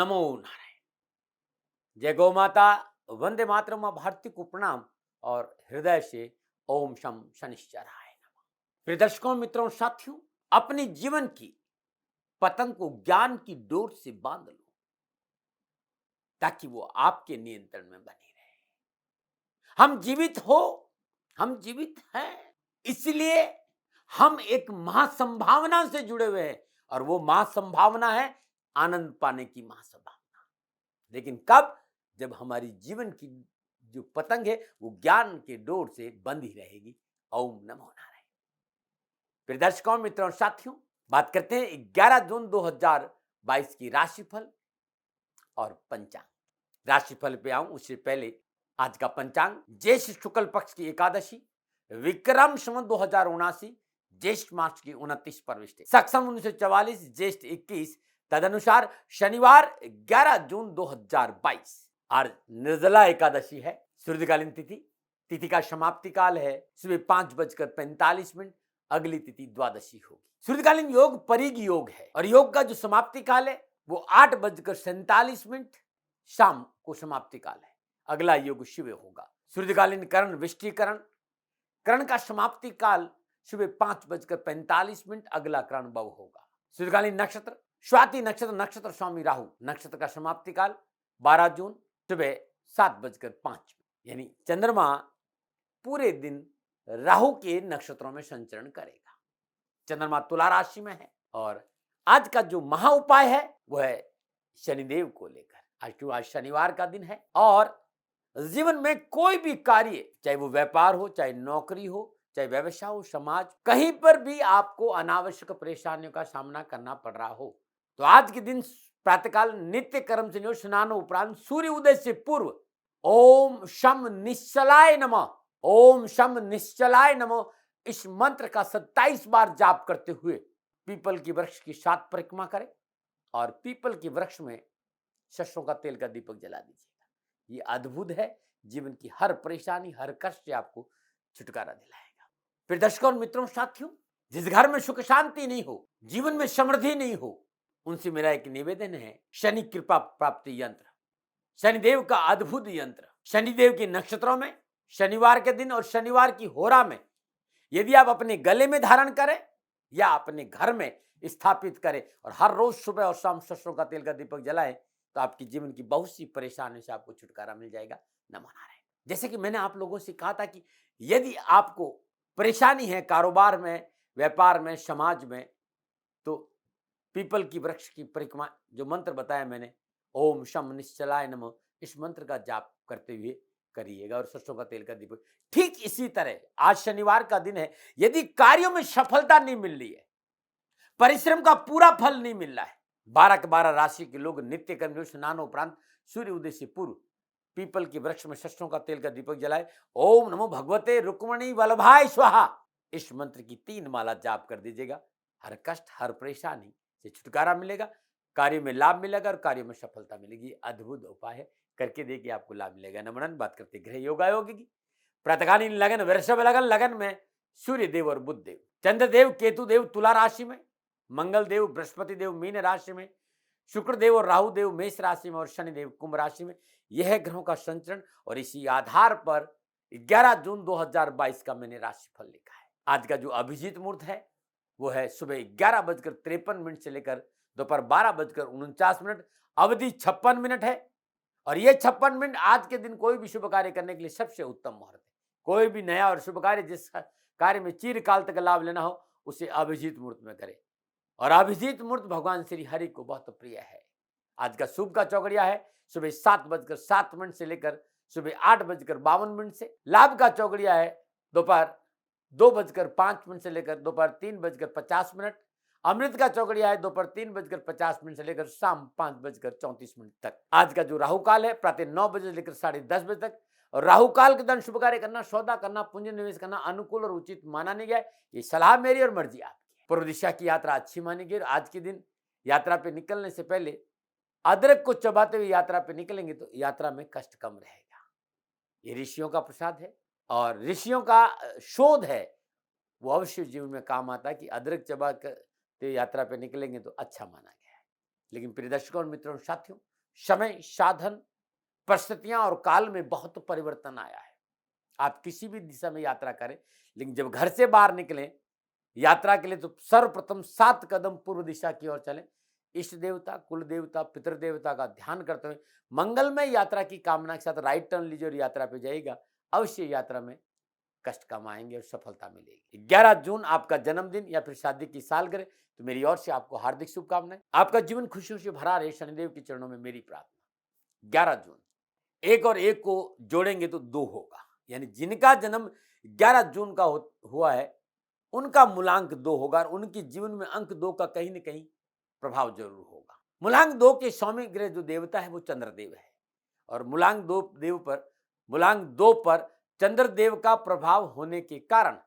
नमो नारायण। जय गौ माता, वंदे मातरम। मां भारती को प्रणाम और हृदय से ओम शम शनिश्चराय नमः। प्रिय दर्शकों, मित्रों, साथियों, अपने जीवन की पतंग को ज्ञान की डोर से बांध लो ताकि वो आपके नियंत्रण में बनी रहे। हम जीवित हो, हम जीवित हैं, इसलिए हम एक महासंभावना से जुड़े हुए हैं और वो महासंभावना है आनंद पाने की महासंभावना। लेकिन कब? जब हमारी जीवन की जो पतंग है वो ज्ञान के डोर से बंधी रहेगी। ओम नमो नारायण। प्रिय दर्शकों, मित्रों, साथियों, बात करते हैं 11 जून 2022 की राशिफल और पंचांग। राशिफल पे आऊं उससे पहले आज का पंचांग ज्येष्ठ शुक्ल पक्ष की एकादशी, विक्रम संवत 2079, ज्येष्ठ मास की 29 परविष्टि, सक्षम 1944, ज्येष्ठ 21, तदनुसार शनिवार 11 जून 2022। आज निर्जला एकादशी है। सूर्यकालीन तिथि, तिथि का समाप्ति काल है सुबह 5:45। अगली तिथि द्वादशी होगी। सूर्यकालीन योग परिग योग है और योग का जो समाप्ति काल है वो 8:47 शाम को समाप्ति काल है। अगला योग शिव होगा। सूर्यकालीन करण विष्टिकरण, करण का समाप्ति काल सुबह 5:45। अगला करण भव होगा। सूर्यकालीन नक्षत्र स्वाति नक्षत्र, नक्षत्र स्वामी राहु, नक्षत्र का समाप्ति काल 12 जून सुबह 7:05। यानी चंद्रमा पूरे दिन राहु के नक्षत्रों में संचरण करेगा। चंद्रमा तुला राशि में है और आज का जो महा उपाय है वो है शनिदेव को लेकर। आज शनिवार का दिन है और जीवन में कोई भी कार्य, चाहे वो व्यापार हो, चाहे नौकरी हो, चाहे व्यवसाय हो, समाज, कहीं पर भी आपको अनावश्यक परेशानियों का सामना करना पड़ रहा हो तो आज के दिन प्रातःकाल नित्य कर्म से स्नान उपरांत सूर्य उदय से पूर्व ओम शम निश्चलाय नमः, ओम शम निश्चलाय नमः, इस मंत्र का 27 बार जाप करते हुए पीपल की वृक्ष की 7 परिक्रमा करें और पीपल की वृक्ष में सरसों का तेल का दीपक जला दीजिएगा। ये अद्भुत है, जीवन की हर परेशानी, हर कष्ट से आपको छुटकारा दिलाएगा। फिर दर्शकों, मित्रों, साथियों, जिस घर में सुख शांति नहीं हो, जीवन में समृद्धि नहीं हो, उनसे मेरा एक निवेदन है, शनि कृपा प्राप्ति यंत्र, शनिदेव का अद्भुत यंत्र, शनिदेव के नक्षत्रों में शनिवार के दिन और शनिवार की होरा में यदि आप अपने गले में धारण करें या अपने घर में स्थापित करें और हर रोज सुबह और शाम सरसों का तेल का दीपक जलाएं तो आपकी जीवन की बहुत सी परेशानियों से आपको छुटकारा मिल जाएगा। नमो नारायण। जैसे कि मैंने आप लोगों से कहा था कि यदि आपको परेशानी है कारोबार में, व्यापार में, समाज में, तो पीपल की वृक्ष की परिक्रमा जो मंत्र बताया मैंने, ओम शम निश्चलाय नमः, इस मंत्र का जाप करते हुए करिएगा और सरसों का तेल का दीपक। ठीक इसी तरह आज शनिवार का दिन है, यदि कार्यों में सफलता नहीं मिल रही है, परिश्रम का पूरा फल नहीं मिल रहा है, 12 के 12 राशि के लोग नित्य कर्म स्नान उपरांत सूर्य उदय से पूर्व पीपल के वृक्ष में सरसों का तेल का दीपक जलाए, ओम नमो भगवते रुक्मणी वल्लभाय स्वाहा, इस मंत्र की 3 माला जाप कर दीजिएगा। हर कष्ट, हर परेशानी से छुटकारा मिलेगा, कार्य में लाभ मिलेगा और कार्य में सफलता मिलेगी। अद्भुत उपाय है, करके देखिए, आपको लाभ मिलेगा। नमन। बात करते ग्रह योगा योगी की। प्रातःकालीन लगन वृषभ लगन, लगन में सूर्य देव और बुध देव, चंद्रदेव केतु देव तुला राशि में, मंगल देव बृहस्पति देव मीन राशि में, शुक्र देव और राहु देव मेष राशि में और शनि देव कुंभ राशि में। यह है ग्रहों का संचरण और इसी आधार पर 11 जून 2022 का मैंने राशिफल लिखा है। आज का जो अभिजीत मुहूर्त है वो है सुबह 11:53 से लेकर दोपहर 12:49। अवधि 56 मिनट है और ये 56 मिनट आज के दिन कोई भी शुभ कार्य करने के लिए सबसे उत्तम मुहूर्त है। कोई भी नया और शुभ कार्य, जिस कार्य में चिरकाल तक लाभ लेना हो, उसे अभिजीत मुहूर्त में करें और अभिजीत मुहूर्त भगवान श्री हरि को बहुत प्रिय है। आज का शुभ का चौकड़िया है सुबह 7:07 से लेकर सुबह 8:52 से। लाभ का चौकड़िया है दोपहर 2:05 से लेकर दोपहर 3:50। अमृत का चौकड़िया है दोपहर 3:50 से लेकर शाम 5:34 तक। आज का जो राहु काल है प्रातः 9 बजे से लेकर 10:30 तक और राहु काल के दौरान शुभ कार्य करना, सौदा करना, पूंजी निवेश करना अनुकूल और उचित माना नहीं गया। ये सलाह मेरी और मर्जी आपकी। पूर्व दिशा की यात्रा अच्छी मानी गई। आज के दिन यात्रा पे निकलने से पहले अदरक को चबाते हुए यात्रा पे निकलेंगे तो यात्रा में कष्ट कम रहेगा। ये ऋषियों का प्रसाद है और ऋषियों का शोध है, वो अवश्य जीवन में काम आता है कि अदरक चबा कर यात्रा पे निकलेंगे तो अच्छा माना गया है। लेकिन प्रिय दर्शकों और मित्रों, साथियों, समय, साधन, परिस्थितियां और काल में बहुत परिवर्तन आया है। आप किसी भी दिशा में यात्रा करें, लेकिन जब घर से बाहर निकलें यात्रा के लिए तो सर्वप्रथम 7 कदम पूर्व दिशा की ओर चलें। इष्ट देवता, कुल देवता, पितृ देवता का ध्यान करते हुए मंगलमय यात्रा की कामना के साथ राइट टर्न लीजिए और यात्रा पे जाइएगा। अवश्य यात्रा में कष्ट कम आएंगे और सफलता मिलेगी। 11 जून आपका जन्मदिन या फिर शादी की सालगिरह, तो मेरी ओर से आपको हार्दिक शुभकामनाएं। आपका जीवन खुशियों से भरा रहे, शनिदेव के चरणों में मेरी प्रार्थना। 11 जून, एक और एक को जोड़ेंगे तो 2 होगा, यानी जिनका जन्म 11 जून का हुआ है उनका मूलांक 2 होगा और उनके जीवन में अंक 2 का कहीं न कहीं प्रभाव जरूर होगा। मूलांक 2 के स्वामी ग्रह जो देवता है वो चंद्रदेव है और मूलांक 2 पर चंद्रदेव का प्रभाव होने के कारण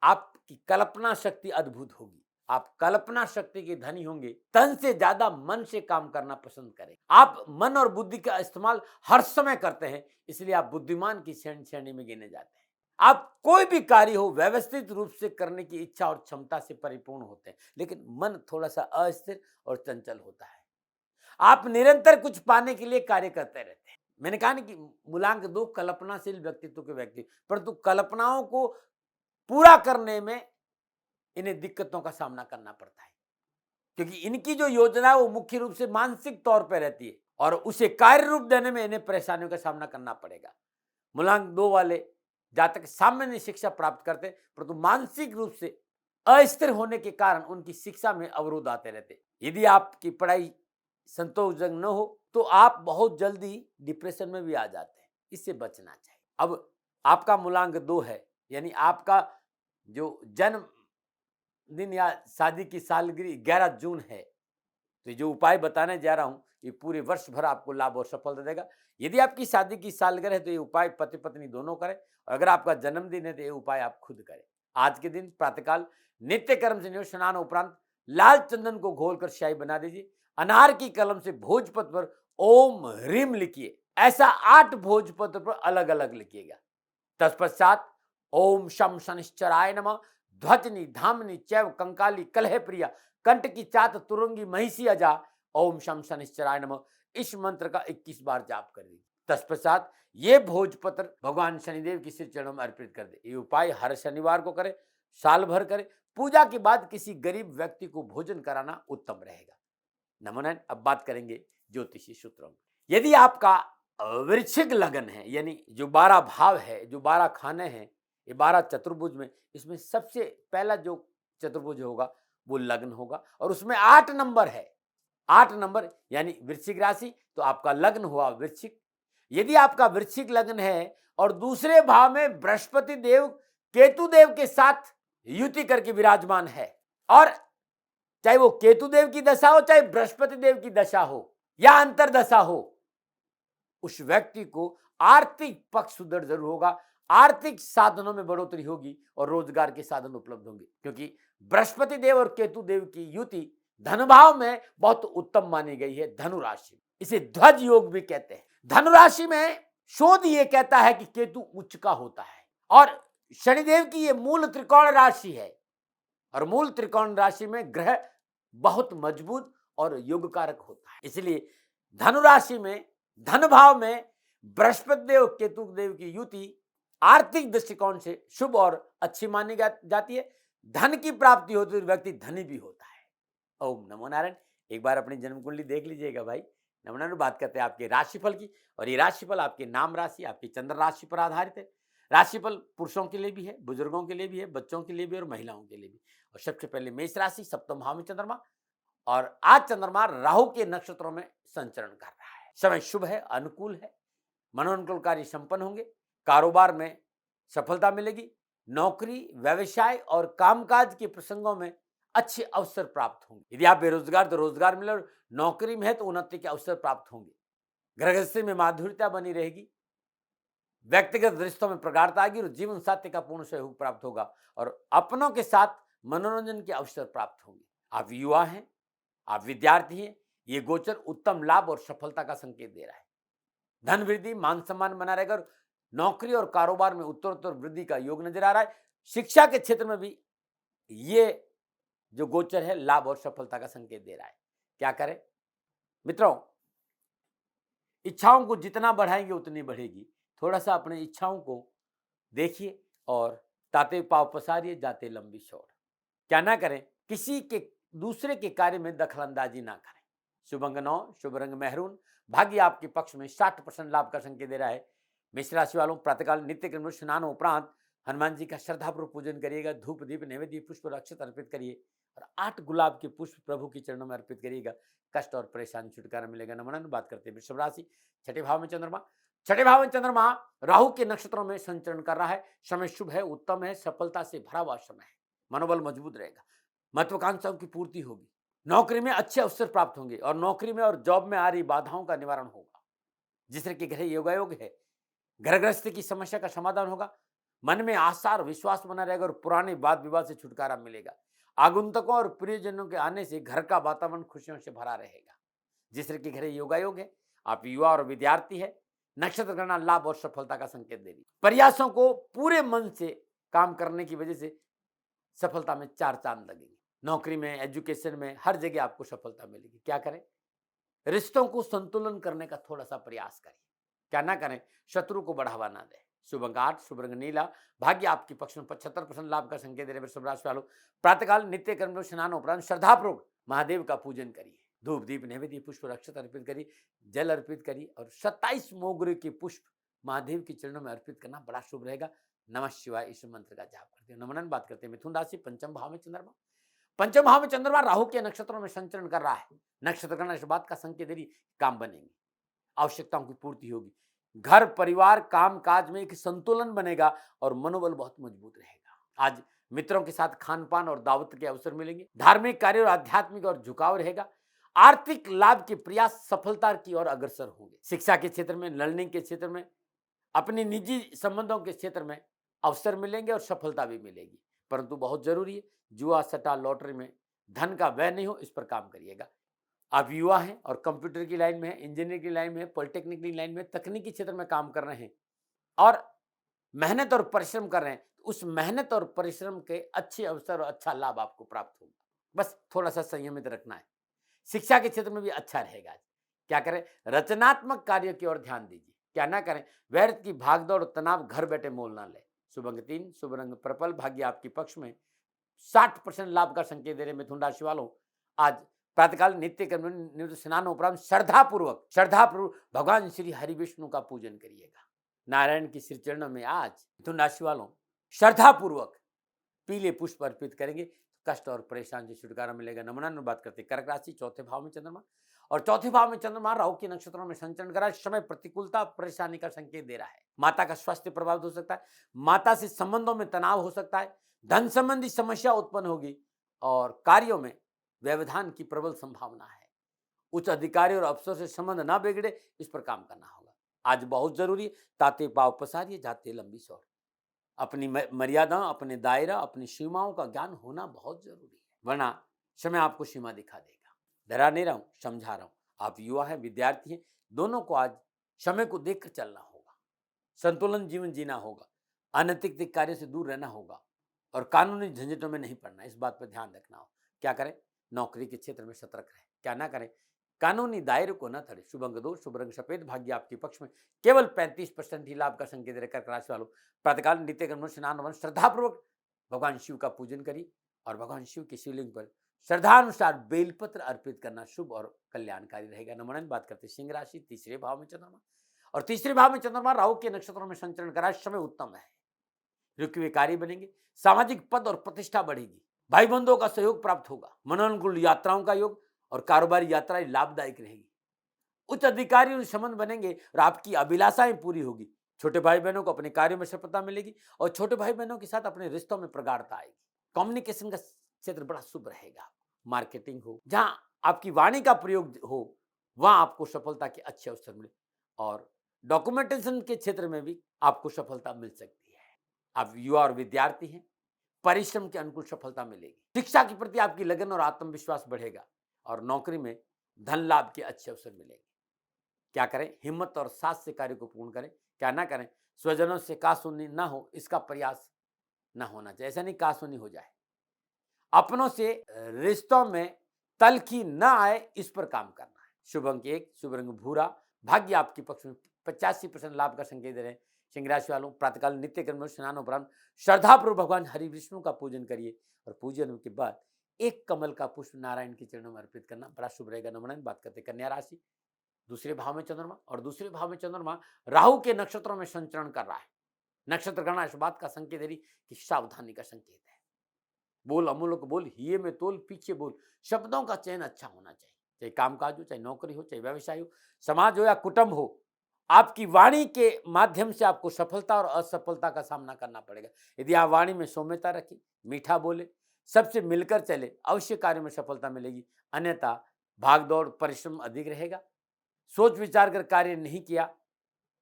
आपकी कल्पना शक्ति अद्भुत होगी। आप कल्पना शक्ति के धनी होंगे, तन से ज्यादा मन से काम करना पसंद करें। आप मन और बुद्धि का इस्तेमाल हर समय करते हैं, इसलिए आप बुद्धिमान की श्रेणी में गिने जाते हैं। आप कोई भी कार्य हो व्यवस्थित रूप से करने की इच्छा और क्षमता से परिपूर्ण होते हैं, लेकिन मन थोड़ा सा अस्थिर और चंचल होता है। आप निरंतर कुछ पाने के लिए कार्य करते रहते हैं। मैंने कहा ना कि मूलांक 2 कल्पनाशील व्यक्तित्व के व्यक्ति, परंतु कल्पनाओं को पूरा करने में इन्हें दिक्कतों का सामना करना पड़ता है, क्योंकि इनकी जो योजना है वो मुख्य रूप से मानसिक तौर पर रहती है और उसे कार्य रूप देने में इन्हें परेशानियों का सामना करना पड़ेगा। मूलांक 2 वाले जातक सामान्य शिक्षा प्राप्त करते, परंतु मानसिक रूप से अस्थिर होने के कारण उनकी शिक्षा में अवरोध आते रहते। यदि आपकी पढ़ाई संतोषजनक न हो तो आप बहुत जल्दी डिप्रेशन में भी आ जाते हैं, इससे बचना चाहिए। अब आपका मूलांक 2 है, यानी आपका जो जन्म दिन या शादी की सालगिरह 11 जून है, तो जो उपाय बताने जा रहा हूं ये पूरे वर्ष भर आपको लाभ और सफलता देगा। यदि आपकी शादी की सालगिरह है तो ये उपाय पति पत्नी दोनों करें, और अगर आपका जन्मदिन है तो ये उपाय आप खुद करें। आज के दिन प्रातःकाल नित्य कर्म से स्नान उपरांत लाल चंदन को घोलकर स्याही बना दीजिए। अनार की कलम से भोजपत्र पर ओम ह्रीम लिखिए। ऐसा 8 भोजपत्र पर अलग अलग लिखिएगा। तत्पश्चात ओम शम शनिश्चराय नमः, ध्वजनी धामनी चैव कंकाली कलह प्रिया कंठ की चात तुरंगी महिषी अजा, ओम शम शनिश्चराय नमः, इस मंत्र का 21 बार जाप कर दीजिए। तत्पश्चात ये भोजपत्र भगवान शनिदेव की श्री चरणों में अर्पित कर दे। ये उपाय हर शनिवार को करें, साल भर करें। पूजा के बाद किसी गरीब व्यक्ति को भोजन कराना उत्तम रहेगा। नमो नारायण। अब बात करेंगे ज्योतिषी सूत्रों में। यदि आपका वृश्चिक लगन है, यानी जो 12 भाव है, जो 12 खाने हैं, ये 12 चतुर्भुज में इसमें सबसे पहला जो चतुर्भुज होगा वो लग्न होगा और उसमें 8 नंबर है। 8 नंबर यानी वृश्चिक राशि, तो आपका लग्न हुआ वृश्चिक। यदि आपका वृश्चिक लग्न है और दूसरे भाव में बृहस्पति देव केतु देव के साथ युति करके विराजमान है, और चाहे वो केतु देव की दशा हो, चाहे बृहस्पति देव की दशा हो या अंतरदशा हो, उस व्यक्ति को आर्थिक पक्ष सुदृढ़ जरूर होगा, आर्थिक साधनों में बढ़ोतरी होगी और रोजगार के साधन उपलब्ध होंगे, क्योंकि बृहस्पति देव और केतु देव की युति धन भाव में बहुत उत्तम मानी गई है। धनु राशि, इसे ध्वज योग भी कहते हैं। धनु राशि में शोध ये कहता है कि केतु उच्च का होता है और शनिदेव की ये मूल त्रिकोण राशि है, और मूल त्रिकोण राशि में ग्रह बहुत मजबूत और योग कारक होता है। इसलिए धनु राशि में धन भाव में बृहस्पति देव केतु देव की युति आर्थिक दृष्टिकोण से शुभ और अच्छी मानी जाती है। धन की प्राप्ति होती है, व्यक्ति धनी भी होता है। ओम नमो नारायण। एक बार अपनी जन्म कुंडली देख लीजिएगा भाई। नमो नारायण। बात करते हैं आपके राशिफल की, और ये राशिफल आपके नाम राशि, आपकी चंद्र राशि पर आधारित है। राशिफल पुरुषों के लिए भी है, बुजुर्गों के लिए भी है, बच्चों के लिए भी और महिलाओं के लिए भी। और सबसे पहले मेष राशि, सप्तम भाव में चंद्रमा, और आज चंद्रमा राहु के नक्षत्रों में संचरण कर रहा है। समय शुभ है, अनुकूल है, मनोनुकूल कार्य संपन्न होंगे, कारोबार में सफलता मिलेगी, नौकरी व्यवसाय और कामकाज के प्रसंगों में अच्छे अवसर प्राप्त होंगे। यदि आप बेरोजगार तो रोजगार मिले, और नौकरी में है तो उन्नति के अवसर प्राप्त होंगे। गृहस्थी में माधुर्यता बनी रहेगी, व्यक्तिगत रिश्तों में प्रगाढ़ता आएगी और जीवन साथी का पूर्ण सहयोग प्राप्त होगा, और अपनों के साथ मनोरंजन के अवसर प्राप्त होंगे। आप युवा हैं, आप विद्यार्थी हैं, ये गोचर उत्तम लाभ और सफलता का संकेत दे रहा है। धन वृद्धि, मान सम्मान बना रहेगा, और नौकरी और कारोबार में उत्तरोत्तर वृद्धि का योग नजर आ रहा है। शिक्षा के क्षेत्र में भी ये जो गोचर है लाभ और सफलता का संकेत दे रहा है। क्या करें मित्रों, इच्छाओं को जितना बढ़ाएंगे उतनी बढ़ेगी। थोड़ा सा अपनी इच्छाओं को देखिए और ताते पाँव पसारिए जाते लंबी सौड़। क्या ना करें, किसी के दूसरे के कार्य में दखलंदाजी ना करें। शुभ अंक 9, शुभ रंग मेहरून, भाग्य आपके पक्ष में 60% लाभ का संकेत दे रहा है। मेष राशि वालों, प्रातःकाल नित्य कर्म स्नान उपरांत हनुमान जी का श्रद्धापूर्वक पूजन करिएगा। धूप दीप नैवेद्य पुष्प और अक्षत अर्पित करिए और 8 गुलाब के पुष्प प्रभु के चरणों में अर्पित करिएगा। कष्ट और परेशानी छुटकारा मिलेगा। नमन। बात करते हैं वृषभ राशि, छठे भाव में चंद्रमा। छठे भाव में चंद्रमा राहु के नक्षत्रों में संचरण कर रहा है। समय शुभ है, उत्तम है, सफलता से भरा हुआ समय है। मनोबल मजबूत रहेगा, महत्वाकांक्षाओं की पूर्ति होगी, नौकरी में अच्छे अवसर प्राप्त होंगे और नौकरी में और जॉब में आ रही बाधाओं का निवारण होगा। जिस तरह के घर योगायोग है, घर गृहस्थी की समस्या का समाधान होगा। मन में आशा और विश्वास बना रहेगा और पुराने वाद विवाद से छुटकारा मिलेगा। आगंतुकों और प्रियजनों के आने से घर का वातावरण खुशियों से भरा रहेगा। जिस तरह के घर योगायोग है, आप युवा और विद्यार्थी है, नक्षत्र गणना लाभ और सफलता का संकेत दे रही। प्रयासों को पूरे मन से काम करने की वजह से सफलता में 4 चांद लगेंगे। नौकरी में, एजुकेशन में, हर जगह आपको सफलता मिलेगी। क्या करें, रिश्तों को संतुलन करने का थोड़ा सा प्रयास करें। क्या ना करें, शत्रु को बढ़ावा ना दें। शुभ अंक 8, शुभ रंग नीला, भाग्य आपके पक्ष में 75% लाभ का संकेत दे रहे वृषभ राशि वालों। प्रातःकाल नित्य कर्म स्नान उपरांत श्रद्धापूर्वक महादेव का पूजन करिए। धूप दीप नैवेद्य पुष्प अक्षत अर्पित करिए, जल अर्पित करिए और 27 मोगरे के पुष्प महादेव के चरणों में अर्पित करना बड़ा शुभ रहेगा। नमः शिवाय इस मंत्र का जाप करते हैं। नमन। बात करते हैं मिथुन राशि, पंचम भाव में चंद्रमा। पंचम भाव में चंद्रमा राहु के नक्षत्रों में संचरण कर रहा है। नक्षत्र गणना इस बात का संकेत दे रही, काम बनेंगे, आवश्यकताओं की पूर्ति होगी, घर परिवार काम काज में एक संतुलन बनेगा और मनोबल बहुत मजबूत रहेगा। आज मित्रों के साथ खान पान और दावत के अवसर मिलेंगे। धार्मिक कार्य और आध्यात्मिक और झुकाव रहेगा। आर्थिक लाभ के प्रयास सफलता की ओर अग्रसर होंगे। शिक्षा के क्षेत्र में, लर्निंग के क्षेत्र में, अपने निजी संबंधों के क्षेत्र में अवसर मिलेंगे और सफलता भी मिलेगी। परंतु बहुत जरूरी है, जुआ सट्टा लॉटरी में धन का व्यय नहीं हो, इस पर काम करिएगा। आप युवा हैं और कंप्यूटर की लाइन में है, इंजीनियरिंग की लाइन में है, पॉलिटेक्निक की लाइन में, तकनीकी क्षेत्र में काम कर रहे हैं और मेहनत और परिश्रम कर रहे हैं, तो उस मेहनत और परिश्रम के अच्छे अवसर और अच्छा लाभ आपको प्राप्त होगा। बस थोड़ा सा संयमित रखना है। शिक्षा के क्षेत्र में भी अच्छा रहेगा। क्या करें, रचनात्मक कार्य की ओर ध्यान दीजिए। क्या ना करें, व्यर्थ की भागदौड़ तनाव घर बैठे मोल ना ले। शुभ अंक 3, शुभ रंग पर्पल, भाग्य आपके पक्ष में 60% लाभ का संकेत दे रहे मिथुन राशि वालों। आज प्रातःकाल नित्य कर्म निवृत्त स्नान उपरांत श्रद्धापूर्वक भगवान श्री हरि विष्णु का पूजन करिएगा। नारायण की श्री चरणों में आज मिथुन राशि वालों श्रद्धापूर्वक पीले पुष्प अर्पित करेंगे, कष्ट और परेशानी से छुटकारा मिलेगा। नमन। बात करते कर्क राशि, चौथे भाव में चंद्रमा और चौथे भाव में चंद्रमा राहु के नक्षत्रों में संचरण करा। समय प्रतिकूलता परेशानी का संकेत दे रहा है। माता का स्वास्थ्य प्रभावित हो सकता है, माता से संबंधों में तनाव हो सकता है, धन संबंधी समस्या उत्पन्न होगी और कार्यों में व्यवधान की प्रबल संभावना है। उच्च अधिकारी और अफसर से संबंध ना बिगड़े, इस पर काम करना होगा। आज बहुत जरूरी है, ताते पाँव पसारिए जाते लंबी सौड़। अपनी मर्यादा, अपने दायरा, अपनी सीमाओं का ज्ञान होना बहुत जरूरी है, वरना समय आपको सीमा दिखा देगा। डरा नहीं रहा हूं, समझा रहा हूं। आप युवा हैं, विद्यार्थी हैं, दोनों को आज समय को देखकर चलना होगा, संतुलन जीवन जीना होगा, अनैतिक कार्य से दूर रहना होगा और कानूनी झंझटों में नहीं पड़ना, इस बात पर ध्यान रखना हो। क्या करें, नौकरी के क्षेत्र में सतर्क रहें। क्या ना करें, कानूनी दायरे को न तड़े। शुभ अंक 2, शुभ रंग सफेद, भाग्य आपके पक्ष में केवल 35% ही लाभ का संकेत रहे कर्क राशि वालों। प्रातःकाल नित्य कर्म स्नान श्रद्धापूर्वक भगवान शिव का पूजन करिए और भगवान शिव के शिवलिंग पर श्रद्धानुसार बेलपत्र अर्पित करना शुभ और कल्याणकारी रहेगा। नमन। बात करते सिंह राशि, तीसरे भाव में चंद्रमा और तीसरे भाव में चंद्रमा राहु के नक्षत्रों में संचरण करा। समय उत्तम है, रुके कार्य बनेंगे, सामाजिक पद और प्रतिष्ठा बढ़ेगी, भाई बंधुओं का सहयोग प्राप्त होगा, मनोनुकूल यात्राओं का योग और कारोबारी यात्राएं लाभदायक रहेगी। उच्च अधिकारियों से संबंध बनेंगे और आपकी अभिलाषाएं पूरी होगी। छोटे भाई बहनों को अपने कार्यों में सफलता मिलेगी और छोटे भाई बहनों के साथ अपने रिश्तों में प्रगाढ़ता आएगी। कम्युनिकेशन का क्षेत्र बड़ा शुभ रहेगा। मार्केटिंग हो, जहां आपकी वाणी का प्रयोग हो, वहां आपको सफलता के अच्छे अवसर मिले और डॉक्यूमेंटेशन के क्षेत्र में भी आपको सफलता मिल सकती है। आप युवा और विद्यार्थी हैं, परिश्रम के अनुकूल सफलता मिलेगी। शिक्षा के प्रति आपकी लगन और आत्मविश्वास बढ़ेगा और नौकरी में धन लाभ के अच्छे अवसर मिलेंगे। क्या करें, हिम्मत और साहस से कार्य को पूर्ण करें। क्या ना करें, स्वजनों से कासुनी ना हो, इसका प्रयास ना होना चाहिए। ऐसा नहीं कासुनी हो जाए, अपनों से रिश्तों में तलखी ना आए, इस पर काम करना है। शुभ अंक 1, शुभ रंग भूरा, भाग्य आपके पक्ष में 85% लाभ का संकेत दे रहे हैं। सिंह राशि वालों, प्रातःकाल नित्य कर्म में स्नान उपरांत श्रद्धापूर्वक भगवान हरि विष्णु का पूजन करिए और पूजन के बाद एक कमल का पुष्प नारायण के चरणों में अर्पित करना बड़ा शुभ रहेगा। नमन। बात करते कन्या राशि, दूसरे भाव में चंद्रमा और दूसरे भाव में चंद्रमा राहु के नक्षत्रों में संचरण कर रहा है। नक्षत्र गणना इस बात का संकेत दे रही कि सावधानी का संकेत है। बोल अमूलक बोल, हिये में तोल, पीछे बोल। शब्दों का चयन अच्छा होना चाहिए, चाहे कामकाज हो, चाहे नौकरी हो, चाहे व्यवसाय हो, समाज हो या कुटुंब हो। आपकी वाणी के माध्यम से आपको सफलता और असफलता का सामना करना पड़ेगा। यदि आप वाणी में सौम्यता रखें, मीठा बोले, सबसे मिलकर चले, अवश्य कार्य में सफलता मिलेगी। अन्यथा भागदौड़ परिश्रम अधिक रहेगा। सोच विचार कर कार्य नहीं किया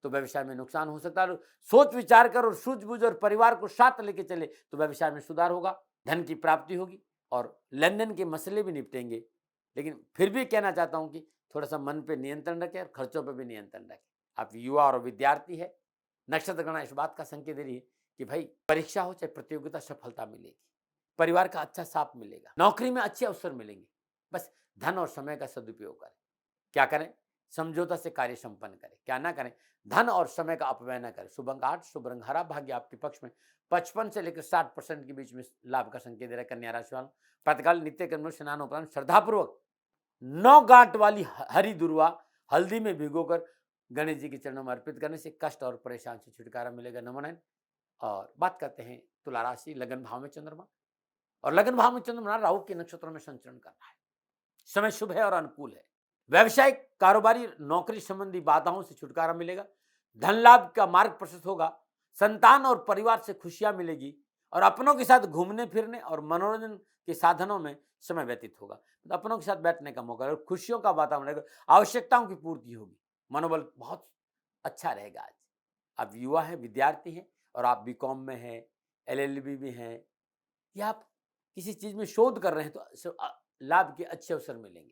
तो व्यवसाय में नुकसान हो सकता है। सोच विचार कर और सूझबूझ और परिवार को साथ लेके चले तो व्यवसाय में सुधार होगा, धन की प्राप्ति होगी और लेन देन के मसले भी निपटेंगे। लेकिन फिर भी कहना चाहता हूं कि थोड़ा सा मन पे नियंत्रण रखें और खर्चों पे भी नियंत्रण रखें। आप युवा और विद्यार्थी है, नक्षत्र गणना इस बात का संकेत दे रही है कि भाई परीक्षा हो चाहे प्रतियोगिता, सफलता मिलेगी, परिवार का अच्छा साथ मिलेगा, नौकरी में अच्छे अवसर मिलेंगे। बस धन और समय का सदुपयोग करें। क्या करें? समझौता से कार्य संपन्न करें। क्या ना करें? धन और समय का अपव्यय न करें। शुभ अंक 8, शुभ रंग हरा, भाग्य आपके पक्ष में 55 से लेकर 60% के बीच में लाभ का संकेत दे रहा है। कन्या राशि वालों, प्रातःकाल नित्य कर्म में स्नान उपरांत श्रद्धापूर्वक 9 गांठ वाली हरी दुर्वा हल्दी में भिगोकर गणेश जी के चरणों में अर्पित करने से कष्ट और परेशान से छुटकारा मिलेगा। नमन। और बात करते हैं तुला राशि, लगन भाव में चंद्रमा और लगन भाव में चंद्रमा राहु के नक्षत्रों में संचरण कर रहा है। समय शुभ है और अनुकूल है। व्यवसायिक, कारोबारी, नौकरी संबंधी बाधाओं से छुटकारा मिलेगा। धन लाभ का मार्ग प्रशस्त होगा। संतान और परिवार से खुशियां मिलेगी और अपनों के साथ घूमने फिरने और मनोरंजन के साधनों में समय व्यतीत होगा। तो अपनों के साथ बैठने का मौका और खुशियों का वातावरण रहेगा। आवश्यकताओं की पूर्ति होगी। मनोबल बहुत अच्छा रहेगा। आज आप युवा हैं, विद्यार्थी हैं और आप बीकॉम में हैं, एलएलबी में हैं या आप किसी चीज में शोध कर रहे हैं तो लाभ के अच्छे अवसर मिलेंगे।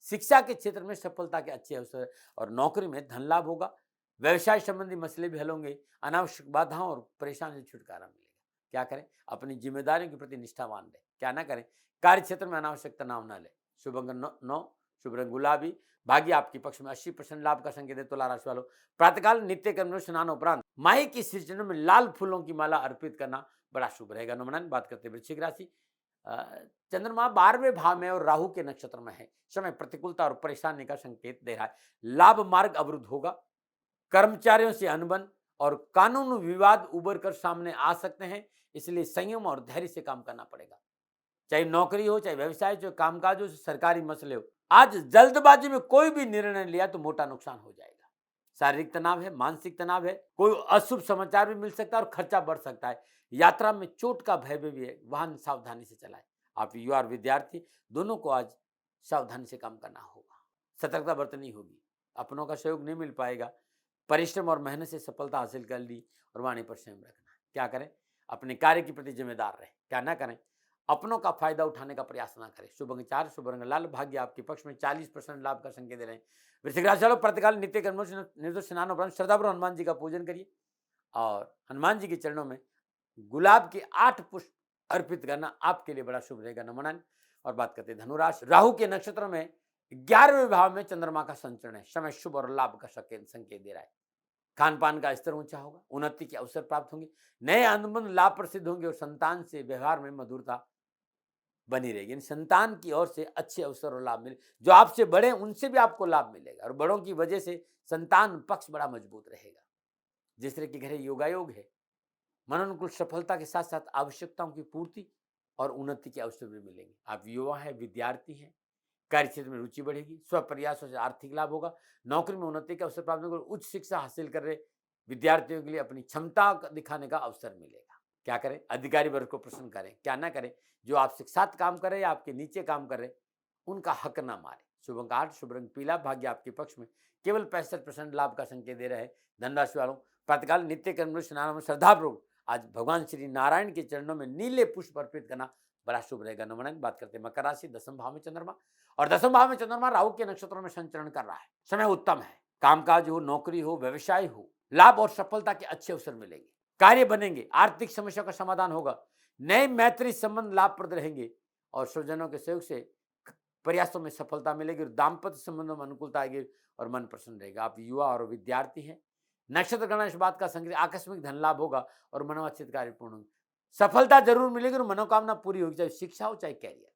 शिक्षा के क्षेत्र में सफलता के अच्छे अवसर और नौकरी में धन लाभ होगा। व्यवसाय संबंधी मसले भी हल होंगे। अनावश्यक बाधाओं और परेशानी से छुटकारा मिलेगा। क्या करें? अपनी जिम्मेदारियों के प्रति निष्ठावान रहे। क्या ना करें? कार्य क्षेत्र में अनावश्यक तनाव न ले। शुभ अंक 9, शुभ रंग गुलाबी, भाग्य आपके पक्ष में 80% लाभ का संकेत है। तुला राशि वालों, प्रातःकाल नित्य कर्म में स्नान उपरांत माई की सृजन में लाल फूलों की माला अर्पित करना बड़ा शुभ रहेगा। नमन। बात करते हैं वृश्चिक राशि, चंद्रमा 12वें भाव में और राहु के नक्षत्र में है। समय प्रतिकूलता और परेशानी का संकेत दे रहा है। लाभ मार्ग अवरुद्ध होगा। कर्मचारियों से अनबन और कानून विवाद उभर कर सामने आ सकते हैं, इसलिए संयम और धैर्य से काम करना पड़ेगा। चाहे नौकरी हो, चाहे व्यवसाय, चाहे कामकाज हो, सरकारी मसले हो। आज जल्दबाजी में कोई भी निर्णय लिया तो मोटा नुकसान हो जाएगा। शारीरिक तनाव है, मानसिक तनाव है, कोई अशुभ समाचार भी मिल सकता है और खर्चा बढ़ सकता है। यात्रा में चोट का भय भी है, वाहन सावधानी से चलाएं। आप युवा और विद्यार्थी दोनों को आज सावधानी से काम करना होगा, सतर्कता बरतनी होगी। अपनों का सहयोग नहीं मिल पाएगा। परिश्रम और मेहनत से सफलता हासिल कर ली और वाणी पर संयम रखना। क्या करें? अपने कार्य के प्रति जिम्मेदार रहे। क्या ना करें? अपनों का फायदा उठाने का प्रयास ना करें। शुभ अंक 4, शुभ रंग लाल, भाग्य आपके पक्ष में 40% लाभ का संकेत दे रहे हैं। वृश्चिक राशि वालों, प्रातःकाल नित्य कर्मों से निर्दोष स्नान उपरांत श्रद्धापूर्वक हनुमान जी का पूजन करिए और हनुमान जी के चरणों में गुलाब के 8 पुष्प अर्पित करना आपके लिए बड़ा शुभ रहेगा। नमन। और बात करते हैं धनुराशि, राहु के नक्षत्र में 11वें भाव में चंद्रमा का संचरण है। समय शुभ और लाभ का संकेत दे रहा है। खान पान का स्तर ऊंचा होगा, उन्नति के अवसर प्राप्त होंगे, नए अनुबंध लाभ प्रसिद्ध होंगे और संतान से व्यवहार में मधुरता बनी रहेगी। संतान की ओर से अच्छे अवसर और लाभ मिले। जो आपसे बड़े उनसे भी आपको लाभ मिलेगा और बड़ों की वजह से संतान पक्ष बड़ा मजबूत रहेगा। जिस तरह के घर योगायोग है, मनोनुकूल सफलता के साथ साथ आवश्यकताओं की पूर्ति और उन्नति के अवसर भी मिलेंगे। आप युवा है, विद्यार्थी हैं, कार्य क्षेत्र में रुचि बढ़ेगी। स्व प्रयासों से आर्थिक लाभ होगा। नौकरी में उन्नति के अवसर प्राप्त होंगे। उच्च शिक्षा हासिल कर रहे विद्यार्थियों के लिए अपनी क्षमता दिखाने का अवसर मिलेगा। क्या करें? अधिकारी वर्ग को प्रसन्न करें। क्या ना करें? जो आपसे साथ काम कर रहे या आपके नीचे काम कर रहे उनका हक ना मारे। शुभ अंक 8, शुभ रंग पीला, भाग्य आपके पक्ष में केवल 65% लाभ का संकेत दे रहे हैं। धनराशि वालों, प्रातःकाल नित्य कर्म में स्नान में श्रद्धापूर्वक आज भगवान श्री नारायण के चरणों में नीले पुष्प अर्पित करना बड़ा शुभ रहेगा। नमन। बात करते हैं मकर राशि, 10वें भाव में चंद्रमा और 10वें भाव में चंद्रमा राहु के नक्षत्रों में संचरण कर रहा है। समय उत्तम है। कामकाज हो, नौकरी हो, व्यवसाय हो, लाभ और सफलता के अच्छे अवसर मिलेंगे। कार्य बनेंगे। आर्थिक समस्या का समाधान होगा। नए मैत्री संबंध लाभप्रद रहेंगे और स्वजनों के सहयोग से प्रयासों में सफलता मिलेगी और दाम्पत्य संबंधों में अनुकूलता आएगी और मन प्रसन्न रहेगा। आप युवा और विद्यार्थी हैं, नक्षत्र गणना इस बात का संकेत आकस्मिक धन लाभ होगा और मनोवांछित कार्य पूर्ण होंगे। सफलता जरूर मिलेगी और मनोकामना पूरी होगी, चाहे शिक्षा हो चाहे कैरियर,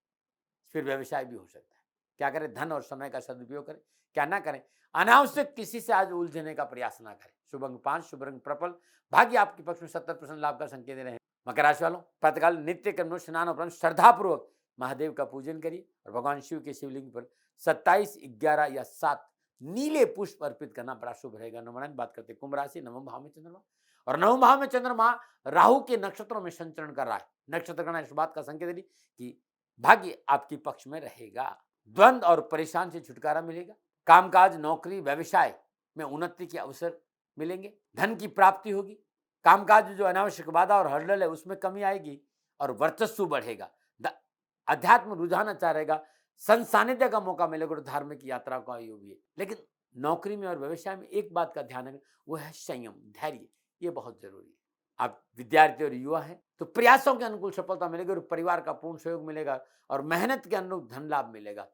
फिर व्यवसाय भी हो सकता है। क्या करें, धन और समय का सदुपयोग करें, क्या ना करें, अनावश्यक किसी से आज उलझने का प्रयास ना करें। शुभ अंक 5, शुभ रंग पर्पल, भाग्य आपके पक्ष में 70% लाभ का संकेत दे रहे हैं। मकर राशि वालों, प्रातःकाल नित्य कर्म स्नान उपरांत श्रद्धापूर्वक महादेव का पूजन करिए और भगवान शिव के शिवलिंग पर 27, 11 या 7 नीले पुष्प अर्पित करना बड़ा शुभ रहेगा। नवम बात करते कुंभ राशि, नवम भाव में चंद्रमा और नवम भाव में चंद्रमा राहु के नक्षत्रों में संचरण कर रहा है। नक्षत्र गणना इस बात का संकेत दे कि भाग्य आपके पक्ष में रहेगा, द्वंद्व और परेशान से छुटकारा मिलेगा, कामकाज, नौकरी, व्यवसाय में उन्नति के अवसर मिलेंगे, धन की प्राप्ति होगी, कामकाज में जो अनावश्यक बाधा और हर्डल है उसमें कमी आएगी और वर्चस्व बढ़ेगा, अध्यात्म रुझान अच्छा रहेगा, संत सानिध्य का मौका मिलेगा और धार्मिक यात्रा का योग भी है। लेकिन नौकरी में और व्यवसाय में एक बात का ध्यान रखें, वो है संयम, धैर्य, ये बहुत जरूरी है। आप विद्यार्थी और युवा हैं तो प्रयासों के अनुकूल सफलता मिलेगी और परिवार का पूर्ण सहयोग मिलेगा और मेहनत के अनुरूप धन लाभ मिलेगा।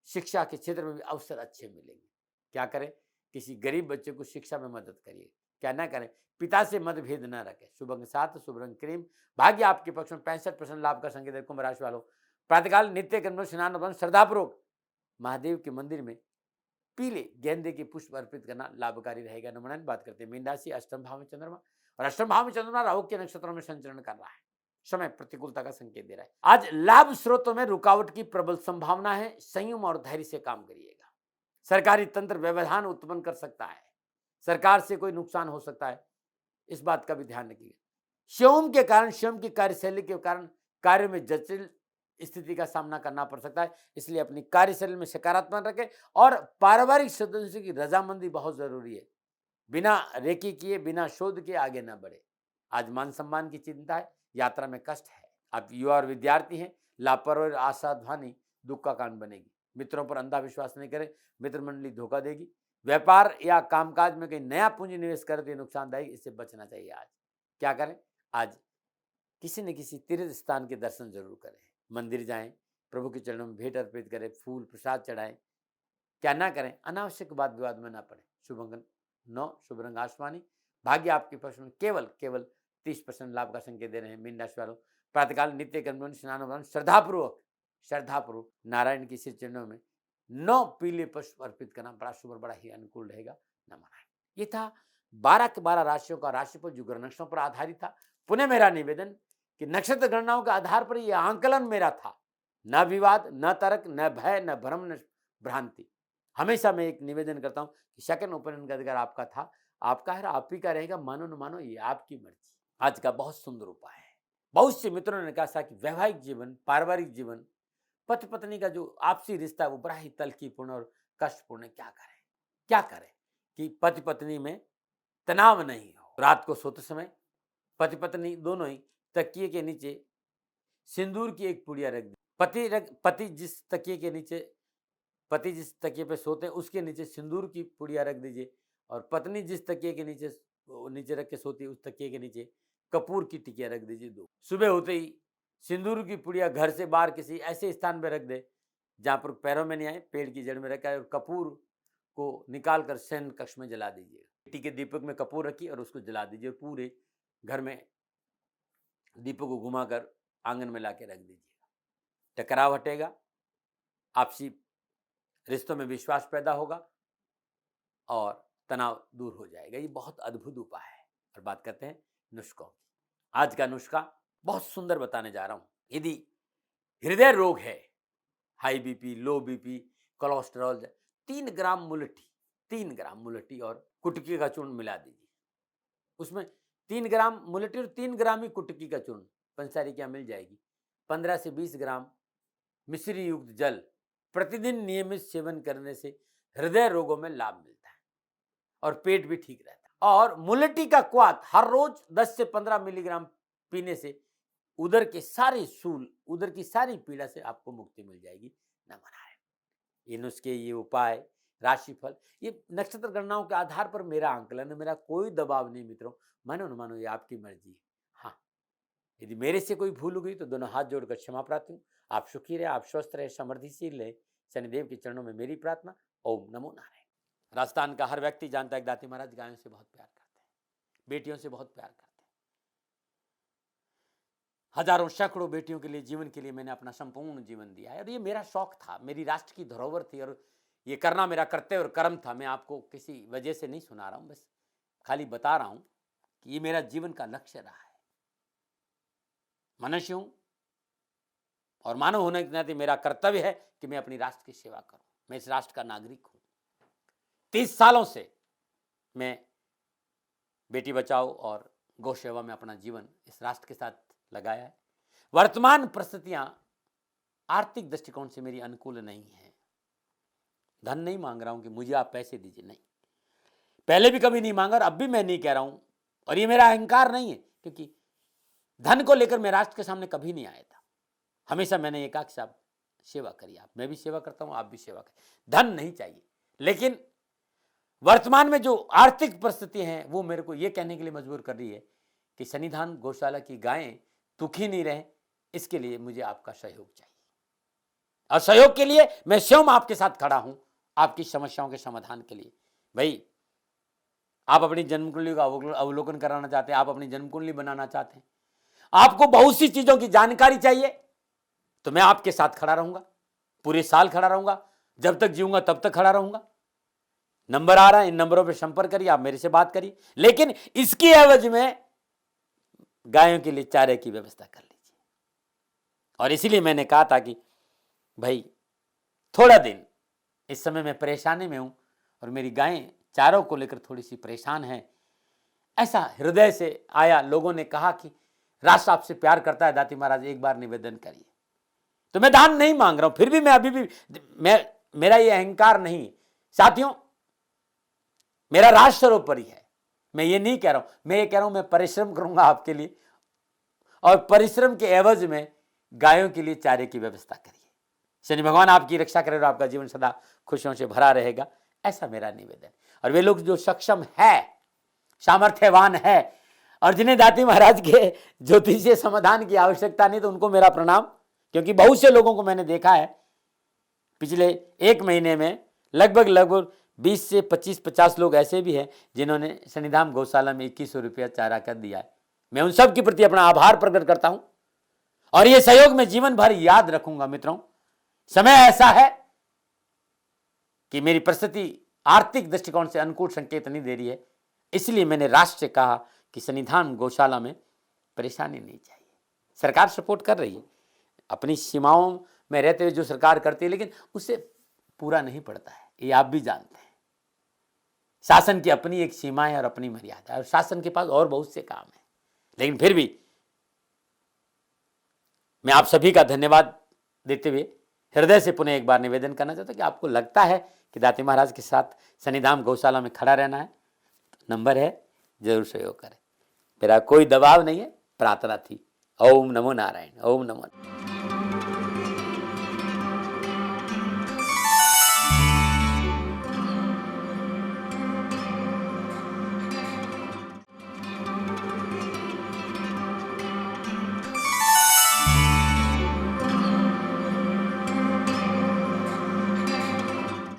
शिक्षा के क्षेत्र में भी अवसर अच्छे मिलेंगे। क्या करें, किसी गरीब बच्चे को शिक्षा में मदद करिए, क्या ना करें, पिता से मतभेद न रखें। शुभ अंक 7, शुभ रंग क्रीम, भाग्य आपके पक्ष में 65% लाभ का संकेत है। कुंभ राशि वालों, प्रातःकाल नित्य कर्म स्नान श्रद्धापूर्वक महादेव के मंदिर में पीले गेंदे के पुष्प अर्पित करना लाभकारी रहेगा। नंबर 9 बात करते हैं मीन राशि, अष्टम भाव में चंद्रमा और अष्टम भाव में चंद्रमा राहु के नक्षत्रों में संचरण कर रहा है, समय प्रतिकूलता का संकेत दे रहा है। आज लाभ स्रोतों में रुकावट की प्रबल संभावना है, संयम और धैर्य से काम करिएगा। सरकारी तंत्र व्यवधान उत्पन्न कर सकता है, सरकार से कोई नुकसान हो सकता है, इस बात का भी ध्यान रखिएगा। स्वयं के कारण, स्वयं की कार्यशैली के कारण कार्य में जटिल स्थिति का सामना करना पड़ सकता है, इसलिए अपनी कार्यशैली में सकारात्मक रखें और पारिवारिक सदस्यों की रजामंदी बहुत जरूरी है। बिना रेकी किए, बिना शोध के आगे न बढ़े। आज मान सम्मान की चिंता है, यात्रा में कष्ट है। आप युवा और विद्यार्थी हैं, लापरवाही और असावधानी दुख का कारण बनेगी। मित्रों पर अंधा विश्वास नहीं करें, मित्र मंडली धोखा देगी। व्यापार या कामकाज में कहीं नया पूंजी निवेश करते नुकसानदायक, इससे बचना चाहिए। आज क्या करें, आज किसी न किसी तीर्थ स्थान के दर्शन जरूर करें, मंदिर जाएं, प्रभु के चरणों में भेंट अर्पित करें, फूल प्रसाद चढ़ाएं। क्या ना करें, अनावश्यक वाद विवाद में ना पड़े। शुभ अंक 9, शुभ रंग आसमानी, भाग्य आपके पक्ष में केवल 30% लाभ का संकेत दे रहे हैं। मीन राशि वालों, प्रातःकाल नित्य कर्म स्नान श्रद्धापूर्वक नारायण के श्री चरणों में 9 पीले पुष्प अर्पित करना बड़ा शुभ और बड़ा ही अनुकूल रहेगा। नमः। ये था 12 के 12 राशियों का राशिफल जो ग्रह नक्षत्रों पर आधारित था। पुनः मेरा निवेदन कि नक्षत्र गणनाओं के आधार पर यह आंकलन मेरा था, न विवाद, न तर्क, न भय, न भ्रम, न भ्रांति। हमेशा मैं एक निवेदन करता हूं कि सेकंड ओपिनियन का अधिकार आपका था, आपका है, आप ही का रहेगा, मानो न मानो ये आपकी मर्जी। आज का बहुत सुंदर उपाय है। बहुत से मित्रों ने कहा कि वैवाहिक जीवन, पारिवारिक जीवन, पति पत्नी का जो आपसी रिश्ता है वो बड़ा ही तल्खीपूर्ण और कष्टपूर्ण है। क्या करें कि पति पत्नी में तनाव नहीं हो। रात को सोते समय पति पत्नी दोनों ही तकिए के नीचे सिंदूर की एक पुड़िया रख दी। पति जिस तकिए पे सोते हैं उसके नीचे सिंदूर की पुड़िया रख दीजिए और पत्नी जिस तकिए के नीचे रख के सोती है उस तकिए के नीचे कपूर की टिकिया रख दीजिए 2। सुबह होते ही सिंदूर की पुड़िया घर से बाहर किसी ऐसे स्थान पर रख दे जहाँ पर पैरों में नहीं आए, पेड़ की जड़ में रखा है और कपूर को निकाल कर शयन कक्ष में जला दीजिए। मिट्टी के दीपक में कपूर रखिए और उसको जला दीजिए और पूरे घर में दीपक को घुमाकर आंगन में लाके रख दीजिएगा। टकराव हटेगा, आपसी रिश्तों में विश्वास पैदा होगा और तनाव दूर हो जाएगा। ये बहुत अद्भुत उपाय है। और बात करते हैं नुस्खों की। आज का नुस्खा बहुत सुंदर बताने जा रहा हूं। यदि हृदय रोग है, हाई बीपी, लो बीपी, कोलेस्ट्रॉल, 3 ग्राम मुलट्ठी और कुटकी का चूर्ण मिला दीजिए। उसमें 3 ग्राम मुलट्ठी और 3 ग्राम ही कुटकी का चूर्ण, पंसारी क्या मिल जाएगी। 15 से 20 ग्राम मिश्री युक्त जल प्रतिदिन नियमित सेवन करने से हृदय रोगों में लाभ मिलता है और पेट भी ठीक रहता है। और मुलट्ठी का क्वाथ हर रोज 10 से 15 मिलीग्राम पीने से उदर के सारे सूल, उदर की सारी पीड़ा से आपको मुक्ति मिल जाएगी। नमन है। ये नुस्खे, ये उपाय, राशिफल, ये नक्षत्र गणनाओं के आधार पर मेरा आंकलन है, मेरा कोई दबाव नहीं मित्रों। मानो न मानो ये आपकी मर्जी है। हाँ, यदि मेरे से कोई भूल हो गई तो दोनों हाथ जोड़कर क्षमा प्रार्थी हूँ। आप सुखी रहे, आप स्वस्थ रहे, समृद्धिशील रहे, शनिदेव के चरणों में मेरी प्रार्थना। ओम नमो नारायण। राजस्थान का हर व्यक्ति जानता है कि दाती महाराज गायों से बहुत प्यार करते हैं, बेटियों से बहुत प्यार करते हैं। हजारों सैकड़ों बेटियों के लिए, जीवन के लिए मैंने अपना संपूर्ण जीवन दिया है और ये मेरा शौक था, मेरी राष्ट्र की धरोहर थी और ये करना मेरा कर्तव्य और कर्म था। मैं आपको किसी वजह से नहीं सुना रहा हूं, बस खाली बता रहा हूं कि ये मेरा जीवन का लक्ष्य रहा है। मनुष्य हूं और मानव होने के नाते मेरा कर्तव्य है कि मैं अपनी राष्ट्र की सेवा करूं। मैं इस राष्ट्र का नागरिक हूं। 30 सालों से मैं बेटी बचाओ और गौ सेवा में अपना जीवन इस राष्ट्र के साथ लगाया है। वर्तमान परिस्थितियां आर्थिक दृष्टिकोण से मेरी अनुकूल नहीं है। धन नहीं मांग रहा हूं कि मुझे आप पैसे दीजिए, नहीं, पहले भी कभी नहीं मांगा और अब भी मैं नहीं कह रहा हूं और ये मेरा अहंकार नहीं है, क्योंकि धन को लेकर मैं राष्ट्र के सामने कभी नहीं आया था। हमेशा मैंने ये कहा कि साहब सेवा करिए, आप, मैं भी सेवा करता हूं, आप भी सेवा करिए, धन नहीं चाहिए। लेकिन वर्तमान में जो आर्थिक परिस्थिति हैं वो मेरे को ये कहने के लिए मजबूर कर रही है कि सन्निधान गौशाला की गायें दुखी नहीं रहे, इसके लिए मुझे आपका सहयोग चाहिए और सहयोग के लिए मैं स्वयं आपके साथ खड़ा हूं, आपकी समस्याओं के समाधान के लिए। भाई, आप अपनी जन्म कुंडली का अवलोकन कराना चाहते हैं, आप अपनी जन्म कुंडली बनाना चाहते हैं, आपको बहुत सी चीजों की जानकारी चाहिए, तो मैं आपके साथ खड़ा रहूंगा, पूरे साल खड़ा रहूंगा, जब तक जीऊंगा तब तक खड़ा रहूंगा। नंबर आ रहा है, इन नंबरों पर संपर्क करिए, आप मेरे से बात करिए, लेकिन इसकी एवज में गायों के लिए चारे की व्यवस्था कर लीजिए। और इसीलिए मैंने कहा था कि भाई थोड़ा दिन, इस समय मैं परेशानी में हूं और मेरी गायें चारों को लेकर थोड़ी सी परेशान हैं। ऐसा हृदय से आया, लोगों ने कहा कि राष्ट्र आपसे प्यार करता है दाती महाराज, एक बार निवेदन करिए। तो मैं दान नहीं मांग रहा हूं, फिर भी मैं अभी भी, मेरा ये अहंकार नहीं साथियों, मेरा राष्ट्र सर्वोपरि है। मैं ये नहीं कह रहा हूं, मैं ये कह रहा हूं मैं परिश्रम करूंगा आपके लिए और परिश्रम के एवज में गायों के लिए चारे की व्यवस्था करिए। शनि भगवान आपकी रक्षा करे और आपका जीवन सदा खुशियों से भरा रहेगा, ऐसा मेरा निवेदन। और वे लोग जो सक्षम है, सामर्थ्यवान है और जिन्हें दाती महाराज के ज्योतिषीय समाधान की आवश्यकता नहीं, तो उनको मेरा प्रणाम, क्योंकि बहुत से लोगों को मैंने देखा है पिछले एक महीने में लगभग 20 से 25-50 लोग ऐसे भी हैं जिन्होंने सन्निधान गौशाला में 2100 रुपया चारा कर दिया है। मैं उन सब के प्रति अपना आभार प्रकट करता हूं और ये सहयोग मैं जीवन भर याद रखूंगा। मित्रों, समय ऐसा है कि मेरी परिस्थिति आर्थिक दृष्टिकोण से अनुकूल संकेत नहीं दे रही है, इसलिए मैंने राष्ट्र से कहा कि सन्निधान गौशाला में परेशानी नहीं चाहिए। सरकार सपोर्ट कर रही है, अपनी सीमाओं में रहते हुए जो सरकार करती है, लेकिन उससे पूरा नहीं पड़ता है, ये आप भी जानते हैं। शासन की अपनी एक सीमा है और अपनी मर्यादा है और शासन के पास और बहुत से काम है, लेकिन फिर भी मैं आप सभी का धन्यवाद देते हुए हृदय से पुनः एक बार निवेदन करना चाहता हूं कि आपको लगता है कि दाती महाराज के साथ सन्निधान गौशाला में खड़ा रहना है, नंबर है, जरूर सहयोग करें। मेरा कोई दबाव नहीं है, प्रार्थना थी। ओम नमो नारायण, ओम नमो।